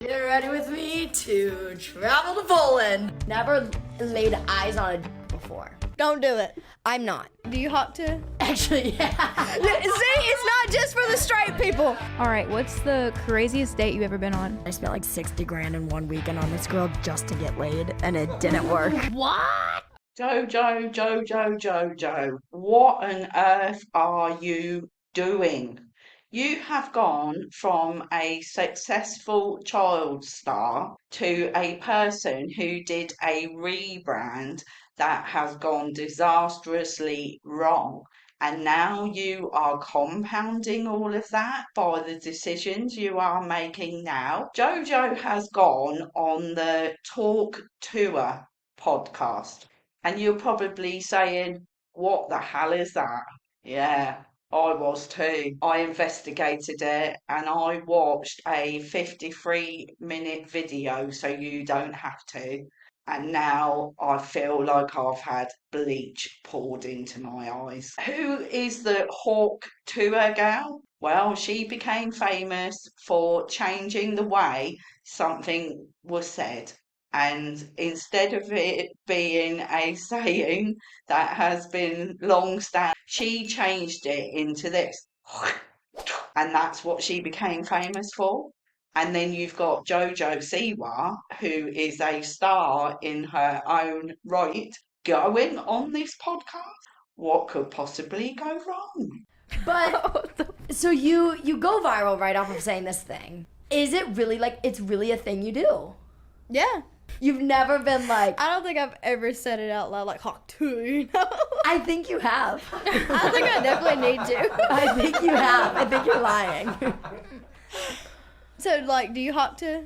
Get ready with me to travel to Poland. Never laid eyes on a before. Don't do it. I'm not. Do you hot to? Actually, yeah. See, it's not just for the straight people. All right, what's the craziest date you've ever been on? I spent like 60 grand in 1 weekend on this girl just to get laid, and it didn't work. What? Jojo, what on earth are you doing? You have gone from a successful child star to a person who did a rebrand that has gone disastrously wrong. And now you are compounding all of that by the decisions you are making now. Jojo has gone on the Talk Tour podcast. And you're probably saying, what the hell is that? Yeah, I was too. I investigated it and I watched a 53-minute video so you don't have to. And now I feel like I've had bleach poured into my eyes. Who is the Hawk Tour gal? Well, she became famous for changing the way something was said. And instead of it being a saying that has been long standing, she changed it into this. And that's what she became famous for. And then you've got Jojo Siwa, who is a star in her own right, going on this podcast. What could possibly go wrong? But, so you go viral right off of saying this thing. Is it really like, it's really a thing you do? Yeah. You've never been like... I don't think I've ever said it out loud like hawk to, you know? I think you have. I think I definitely need to. I think you have. I think you're lying. So, like, do you hawk to?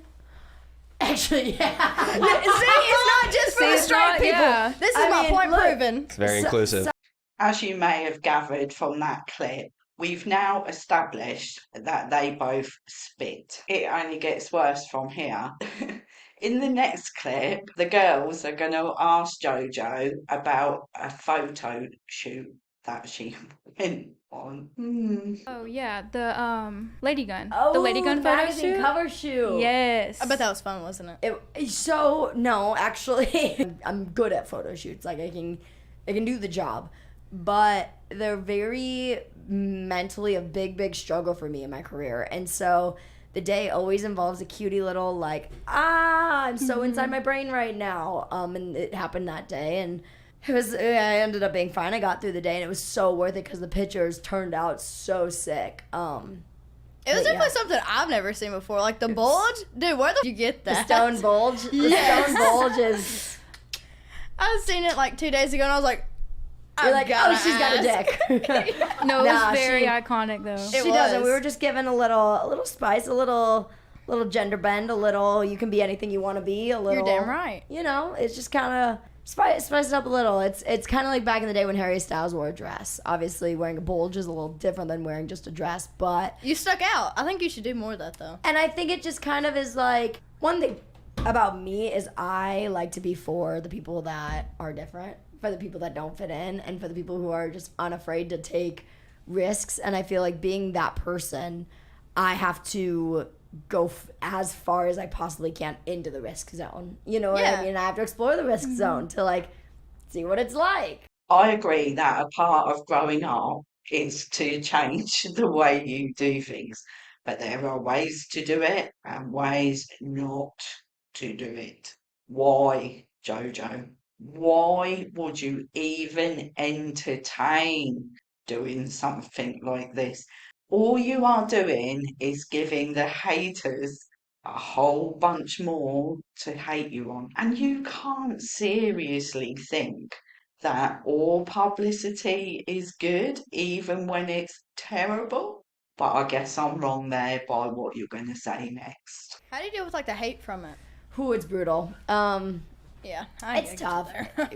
Actually, yeah. See, it's not just for the straight people. Yeah. This is my point proven. It's very inclusive. As you may have gathered from that clip, we've now established that they both spit. It only gets worse from here. In the next clip, the girls are going to ask Jojo about a photo shoot that she went on. Oh yeah, the lady gun. Oh, the lady gun photo magazine shoot. cover shoot. Yes. I bet that was fun, wasn't it? So no, actually, I'm good at photo shoots. Like I can do the job, but they're very mentally a big struggle for me in my career, and so. The day always involves a cutie little like, I'm so inside my brain right now. And it happened that day, and I ended up being fine. I got through the day, and it was so worth it because the pictures turned out so sick. It was definitely something I've never seen before. Like the bulge, dude. Where the you get that? The stone bulge. The stone bulge is. I seen it like 2 days ago, and I was like, You're like, oh, she's got a dick. No, it Nah, was very iconic though. She doesn't. We were just given a little spice, a little gender bend, a little. You can be anything you want to be. A little. You're damn right. You know, it's just kind of spice it up a little. It's kind of like back in the day when Harry Styles wore a dress. Obviously, wearing a bulge is a little different than wearing just a dress, but You stuck out. I think you should do more of that though. and I think it just kind of is like one thing about me is I like to be for the people that are different. For the people that don't fit in, and for the people who are just unafraid to take risks. And I feel like being that person, I have to go as far as I possibly can into the risk zone. You know what I mean? I have to explore the risk zone to like see what it's like. I agree that a part of growing up is to change the way you do things, but there are ways to do it and ways not to do it. Why, Jojo? Why would you even entertain doing something like this? All you are doing is giving the haters a whole bunch more to hate you on. And you can't seriously think that all publicity is good, even when it's terrible. But I guess I'm wrong there by what you're going to say next. How do you deal with like the hate from it? It's brutal. Yeah, It's tough.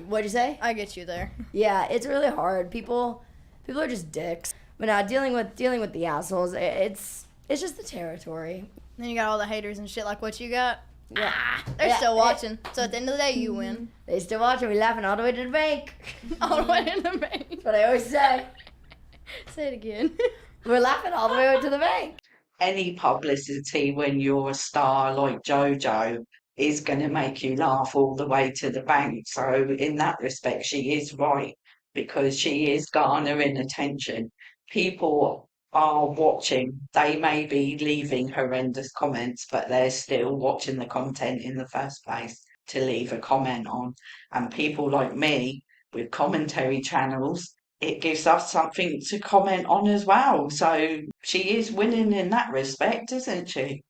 What'd you say? I get you there. Yeah, it's really hard. People are just dicks. But now dealing with the assholes, it's just the territory. Then you got all the haters and shit like what you got. Yeah. They're still watching. So at the end of the day, you win. They still watching. We laughing all the way to the bank. All the way to the bank. That's what I always say. Say it again. We're laughing all the way to the bank. any publicity when you're a star like Jojo is going to make you laugh all the way to the bank. So, in that respect, she is right because she is garnering attention. People are watching. They may be leaving horrendous comments, but they're still watching the content in the first place to leave a comment on. And people like me with commentary channels, it gives us something to comment on as well. So she is winning in that respect, isn't she?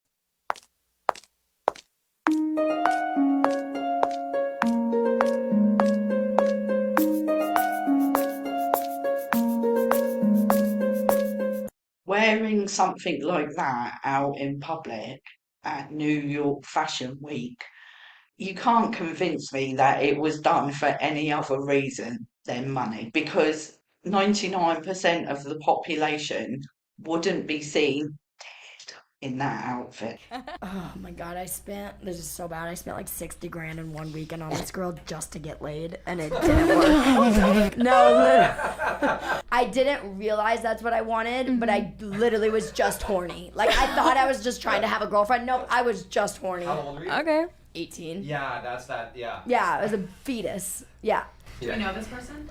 Wearing something like that out in public at New York Fashion Week, you can't convince me that it was done for any other reason than money, because 99% of the population wouldn't be seen dead in that outfit. Oh my god, this is so bad, I spent like 60 grand in one weekend on this girl just to get laid, and it didn't work. No, literally. I didn't realize that's what I wanted, but I literally was just horny. Like, I thought I was just trying to have a girlfriend. Nope, I was just horny. How old are you? Okay. 18. Yeah, that's that. Yeah. Yeah, I was a fetus. Yeah. Do we know this person?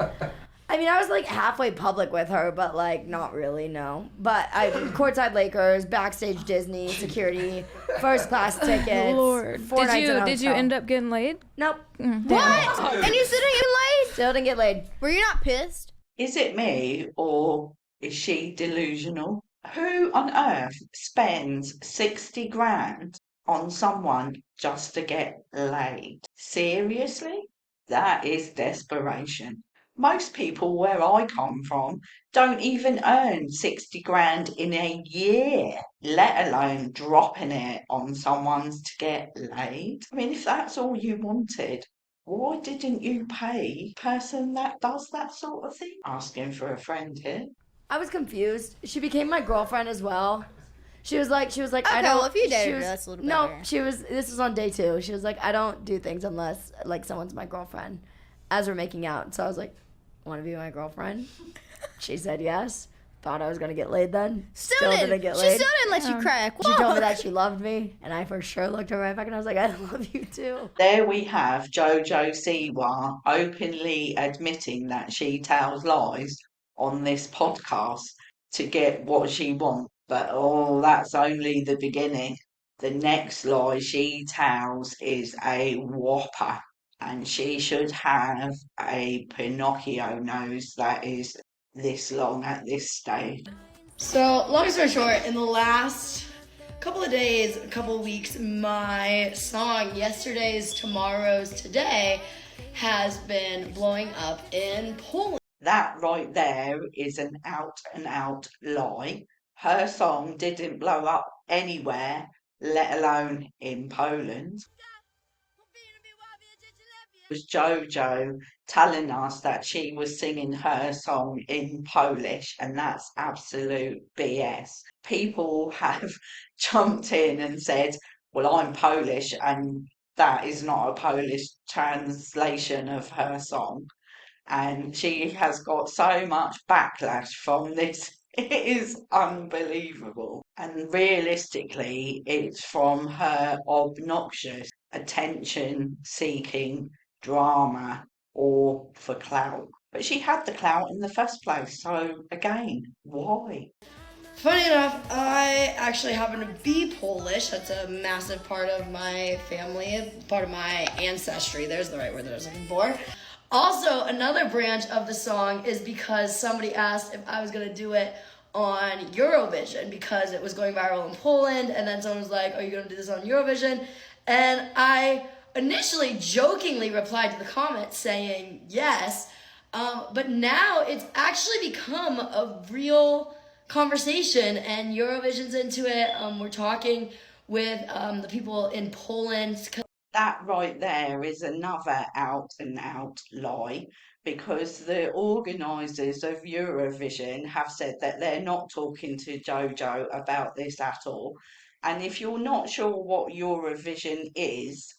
I mean, I was like halfway public with her, but like not really, no. But I courtside Lakers, backstage Disney, security, first class tickets. Lord. 4 nights in a Did you hotel. end up getting laid? Nope. What? And you still didn't get laid? Still didn't get laid. Were you not pissed? Is it me or is she delusional? Who on earth spends 60 grand on someone just to get laid? Seriously? That is desperation. Most people where I come from don't even earn 60 grand in a year, let alone dropping it on someone's to get laid. I mean, if that's all you wanted, why didn't you pay the person that does that sort of thing? Asking for a friend here. I was confused. She became my girlfriend as well. She was like, Okay, I don't. well, if you she dated her, was- that's a little No, better. this was on day 2. She was like, I don't do things unless like someone's my girlfriend, as we're making out. So I was like, want to be my girlfriend? She said yes. Thought I was gonna get laid then. Still didn't get She laid. still didn't let you crack. She told me Whoa. that she loved me, and I for sure looked her right back, and I was like, I love you too. There we have Jojo Siwa openly admitting that she tells lies on this podcast to get what she wants. But oh, that's only the beginning. The next lie she tells is a whopper, and she should have a Pinocchio nose that is this long at this stage. So, long story short, in the last couple of days, a couple of weeks, my song Yesterday's Tomorrow's Today has been blowing up in Poland. That right there is an out and out lie. Her song didn't blow up anywhere, let alone in Poland. It was Jojo telling us that she was singing her song in Polish, and that's absolute BS. People have jumped in and said, well, I'm Polish, and that is not a Polish translation of her song. And she has got so much backlash from this. It is unbelievable. And realistically, it's from her obnoxious attention seeking drama or for clout. But she had the clout in the first place, so again, why? Funny enough, I actually happen to be Polish. That's a massive part of my family, part of my ancestry. There's the right word that I was looking for. Also, another branch of the song is because somebody asked if I was going to do it on Eurovision because it was going viral in Poland, and then someone was like, are you going to do this on Eurovision? And I initially jokingly replied to the comment saying yes, but now it's actually become a real conversation, and Eurovision's into it. We're talking with the people in Poland. That right there is another out and out lie, because the organisers of Eurovision have said that they're not talking to Jojo about this at all. And if you're not sure what Eurovision is,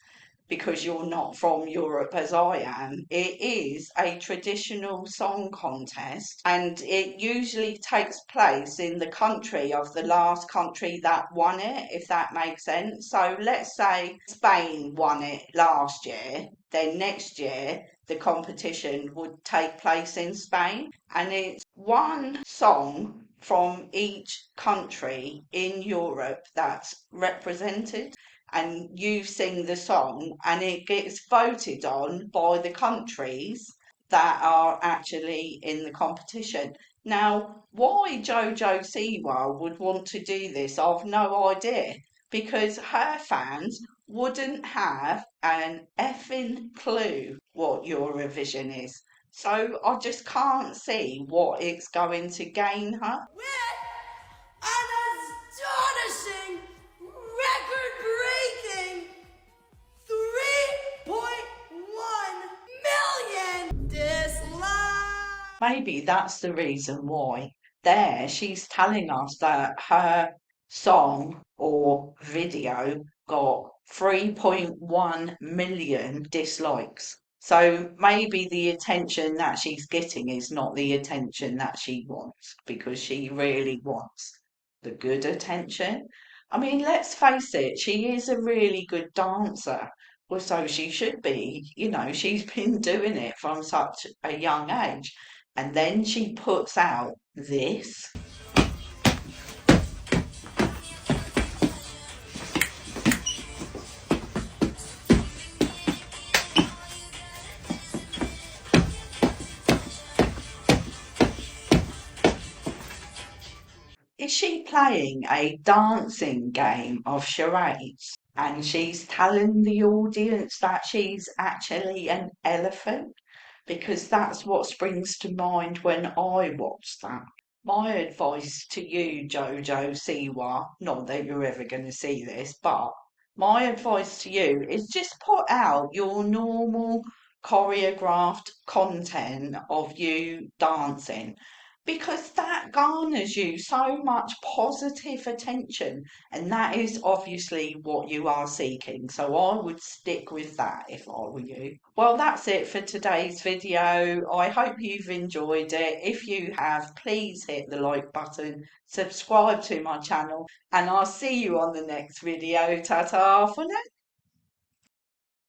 because you're not from Europe as I am. It is a traditional song contest, and it usually takes place in the country of the last country that won it, if that makes sense. So let's say Spain won it last year, then next year the competition would take place in Spain, and it's one song from each country in Europe that's represented, and you sing the song and it gets voted on by the countries that are actually in the competition. Now, why Jojo Siwa would want to do this, I've no idea, because her fans wouldn't have an effing clue what Eurovision is. So I just can't see what it's going to gain her. With an astonishing, record-breaking 3.1 million dislikes. Maybe that's the reason why. There, she's telling us that her song or video got 3.1 million dislikes. So maybe the attention that she's getting is not the attention that she wants, because she really wants the good attention. I mean, let's face it, she is a really good dancer. Well, so she should be. She's been doing it from such a young age. And then she puts out this. Is she playing a dancing game of charades? And she's telling the audience that she's actually an elephant? Because that's what springs to mind when I watch that. My advice to you, Jojo Siwa, not that you're ever going to see this, but my advice to you is just put out your normal choreographed content of you dancing, because that garners you so much positive attention, and that is obviously what you are seeking. So I would stick with that if I were you. Well, that's it for today's video. I hope you've enjoyed it. If you have, please hit the like button, subscribe to my channel, and I'll see you on the next video. Ta-ta for now.